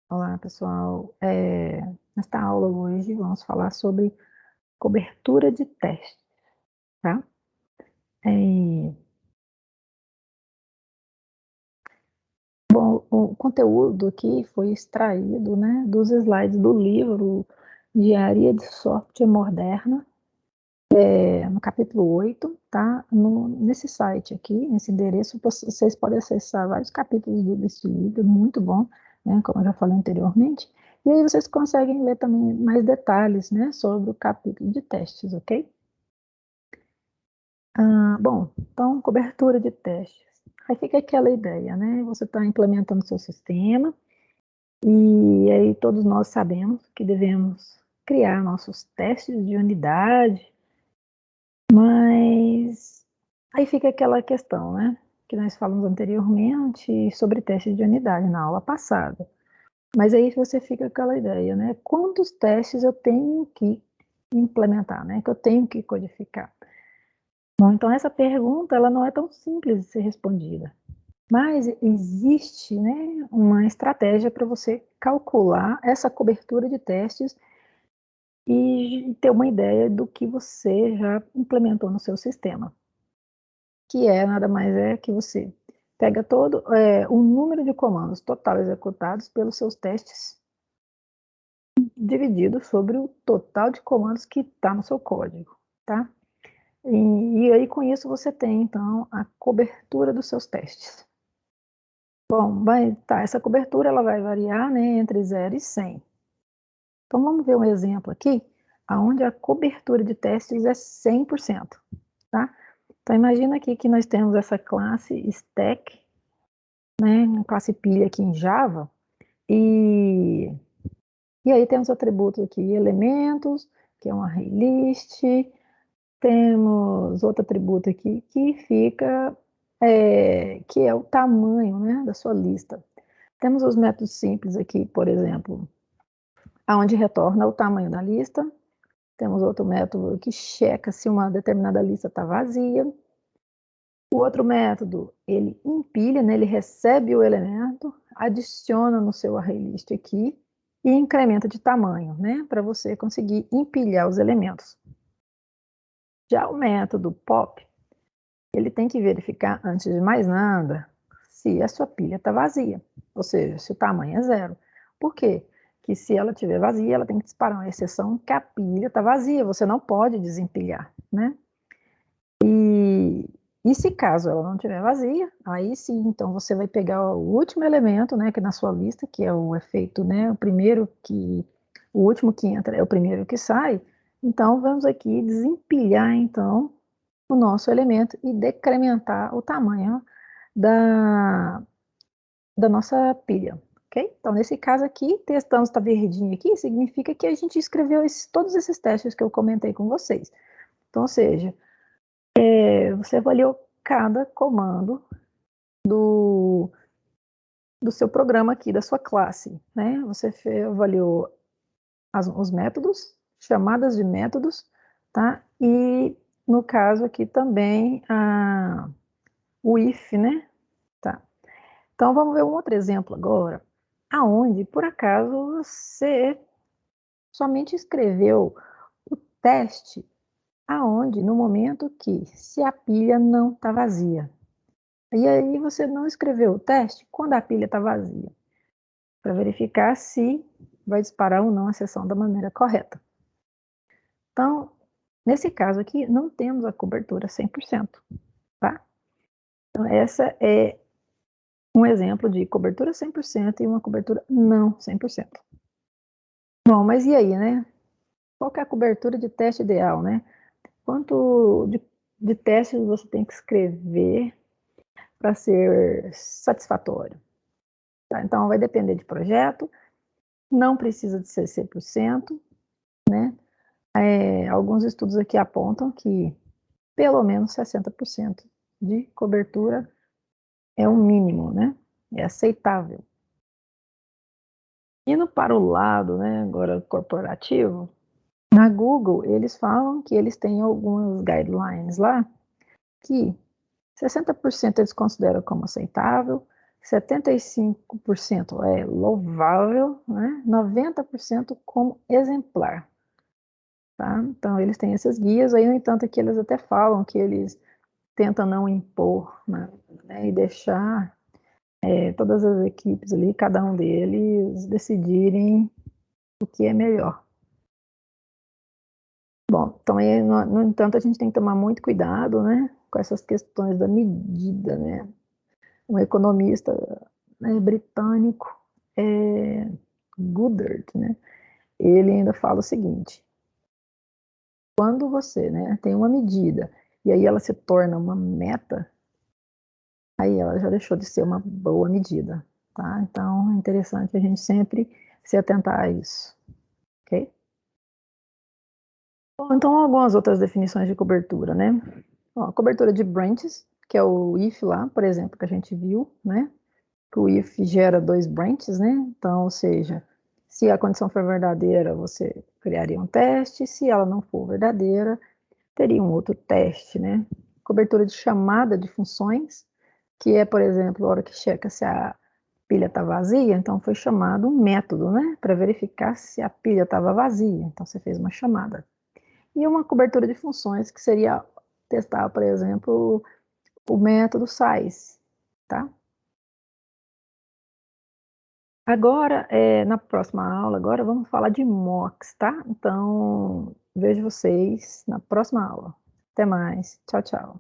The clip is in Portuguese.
Olá, pessoal. Nesta aula hoje vamos falar sobre cobertura de teste, tá? Eh, Bom, o conteúdo aqui foi extraído, né, dos slides do livro Engenharia de Software Moderna, no capítulo 8, tá? Nesse site aqui, nesse endereço, vocês podem acessar vários capítulos desse livro, muito bom, né, como eu já falei anteriormente. E aí vocês conseguem ler também mais detalhes, né, sobre o capítulo de testes, ok? Bom, então, cobertura de testes. Aí fica aquela ideia, né? Você está implementando o seu sistema, e aí todos nós sabemos que devemos criar nossos testes de unidade, mas aí fica aquela questão, né? Que nós falamos anteriormente sobre testes de unidade na aula passada. Mas aí você fica com aquela ideia, né? Quantos testes eu tenho que implementar, né? Que eu tenho que codificar? Bom, então essa pergunta ela não é tão simples de ser respondida, mas existe, né, uma estratégia para você calcular essa cobertura de testes e ter uma ideia do que você já implementou no seu sistema, que é nada mais é que você pega todo o número de comandos total executados pelos seus testes dividido sobre o total de comandos que está no seu código, tá? E aí com isso você tem então a cobertura dos seus testes. Bom, essa cobertura ela vai variar, né, entre 0 e 100. Então vamos ver um exemplo aqui, onde a cobertura de testes é 100%, tá? Então imagina aqui que nós temos essa classe stack, né, uma classe pilha aqui em Java, e, e aí temos atributos aqui, elementos, que é um array list, temos outro atributo aqui que fica, que é o tamanho, né, da sua lista. Temos os métodos simples aqui, por exemplo, aonde retorna o tamanho da lista. Temos outro método que checa se uma determinada lista está vazia. O outro método, ele empilha, né, ele recebe o elemento, adiciona no seu array list aqui e incrementa de tamanho, né, para você conseguir empilhar os elementos. Já o método pop, ele tem que verificar, antes de mais nada, se a sua pilha está vazia, ou seja, se o tamanho é 0. Por quê? Que se ela estiver vazia, ela tem que disparar uma exceção que a pilha está vazia, você não pode desempilhar, né? E se caso ela não estiver vazia, aí sim, então você vai pegar o último elemento, né, que na sua lista, que é o efeito, né, o último que entra é o primeiro que sai, então vamos aqui desempilhar, então, o nosso elemento e decrementar o tamanho da, da nossa pilha, ok? Então, nesse caso aqui, testamos está verdinho aqui, significa que a gente escreveu todos esses testes que eu comentei com vocês. Então, ou seja, você avaliou cada comando do seu programa aqui, da sua classe, né? Você avaliou os métodos, chamadas de métodos, tá? E, no caso aqui também, o if, né? Tá. Então, vamos ver um outro exemplo agora, aonde, por acaso, você somente escreveu o teste aonde, no momento que, se a pilha não está vazia. E aí você não escreveu o teste quando a pilha está vazia, para verificar se vai disparar ou não a sessão da maneira correta. Então, nesse caso aqui, não temos a cobertura 100%, tá? Então, essa é um exemplo de cobertura 100% e uma cobertura não 100%. Bom, mas e aí, né? Qual que é a cobertura de teste ideal, né? Quanto de testes você tem que escrever para ser satisfatório? Tá? Então, vai depender de projeto, não precisa de ser 100%, né? Alguns estudos aqui apontam que pelo menos 60% de cobertura é o mínimo, né? É aceitável. Indo para o lado, né, agora corporativo, na Google eles falam que eles têm algumas guidelines lá que 60% eles consideram como aceitável, 75% é louvável, né? 90% como exemplar, tá? Então eles têm esses guias, aí no entanto que eles até falam que eles tentam não impor, né? E deixar todas as equipes ali, cada um deles decidirem o que é melhor. Bom, então aí, no entanto, a gente tem que tomar muito cuidado, né, com essas questões da medida, né? Um economista, né, britânico, Goddard, né, ele ainda fala o seguinte: quando você, né, tem uma medida e aí ela se torna uma meta, aí ela já deixou de ser uma boa medida, tá? Então é interessante a gente sempre se atentar a isso, ok? Bom, então algumas outras definições de cobertura, né? Ó, cobertura de branches, que é o if lá, por exemplo, que a gente viu, né? Que o if gera dois branches, né? Então, ou seja, se a condição for verdadeira, você criaria um teste, se ela não for verdadeira, teria um outro teste, né? Cobertura de chamada de funções, que é, por exemplo, a hora que checa se a pilha está vazia, então foi chamado um método, né? Para verificar se a pilha estava vazia. Então, você fez uma chamada. E uma cobertura de funções, que seria testar, por exemplo, o método size, tá? Agora, na próxima aula, agora vamos falar de mocks, tá? Então, vejo vocês na próxima aula. Até mais. Tchau, tchau.